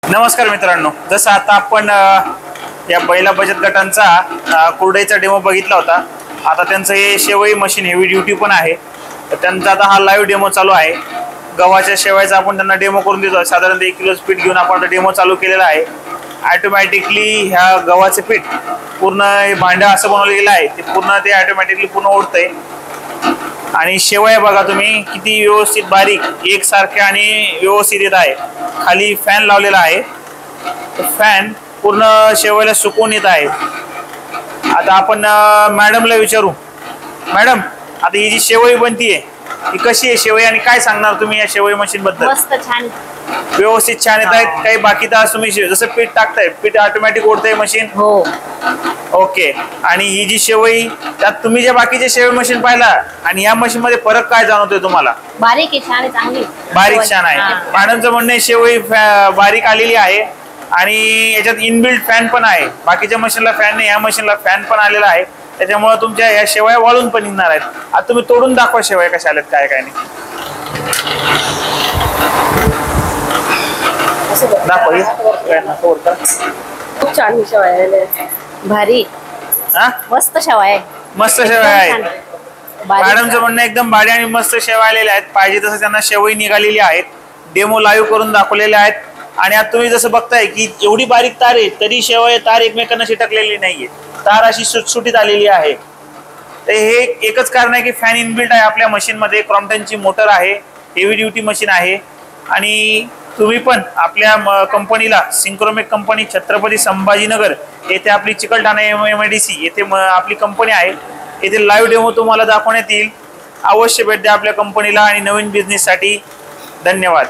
नमस्कार मित्रांनो, जसं आता आपण या बैला बचत गटांचा कुरडईचा डेमो बघितला होता। आता त्यांचं हे शेवई मशीन हेवी ड्युटी पण आहे, तर त्यांचा आता हा लाईव्ह डेमो चालू आहे। गव्हाच्या शेवयाचा आपण त्यांना डेमो करून देतो। साधारणतः 1 किलो पीठ घेऊन आपण डेमो चालू केलेला आहे। ऑटोमॅटिकली ह्या गव्हाचे पीठ पूर्ण भांडं असं बनवलं गेलं आहे, ते पूर्ण ते ऑटोमॅटिकली पूर्ण ओढतंय। आणि शेवया बघा तुम्ही किती व्यवस्थित बारीक एकसारखे आणि व्यवस्थित येत आहे। खाली फॅन लावलेला आहे, फॅन पूर्ण शेवयाला सुकून येत आहे। आता आपण मॅडमला विचारू, मॅडम आता ही जी शेवई बनतीये ही कशी आहे शेवई आणि काय सांगणार तुम्ही या शेवई मशीन बद्दल? मस्त छान, व्यवस्थित छान येत आहेत। काही बाकी तर तुम्ही जसं पीठ टाकताय पीठ ऑटोमॅटिक ओढतंय मशीन? हो ओके। आणि ही जी शेवई त्यात तुम्ही जे बाकीचे शेवई मशीन पाहिला आणि या मशीन मध्ये फरक काय जाणवतोय तुम्हाला? बारीक आहे, छान आहे, चांगली बारीक छान आहे। मॅडमचं म्हणणं आहे शेवई बारीक आलेली आहे आणि याच्यात इनबिल्ट फॅन पण आहे। बाकीच्या मशीनला फॅन नाही, या मशीनला फॅन पण आलेला आहे, त्याच्यामुळे तुमच्या या शेवया वाळून पण निघणार आहेत। आता तुम्ही तोडून दाखवा शेवया कशा आल्यात, काय काय नाही दाखवा। खूप छान शेवया, भारी, मस्त शेवया, मस्त शेवया आहे। मॅडमचं म्हणणं एकदम भारी आणि मस्त शेवया आलेल्या आहेत, पाहिजे तसं त्यांना शेवई निघालेली आहेत। डेमो लाईव्ह करून दाखवलेले आहेत। आणि आता तुम्ही जसं बघताय की एवढी बारीक तार आहे तरी शेवया तार एकमेकांना चिटकलेली नाहीये, तार अशी सुटसुटीत आलेली आहे। तर हे एकच कारण आहे की फॅन इनबिल्ट आहे आपल्या मशीन मध्ये, क्रॉम्प्टनची मोटर आहे, हेवी ड्युटी मशीन आहे। आणि तुम्ही पण आपल्या कंपनीला सिंक्रोमेक कंपनी छत्रपती संभाजीनगर येथे आपली चिकलठाणा MIDC येथे आपली कंपनी आहे। येथे लाईव्ह डेमो तुम्हाला दाखवण्यात येईल। अवश्य भेट द्या आपल्या कंपनीला आणि नवीन बिझनेस साठी। धन्यवाद।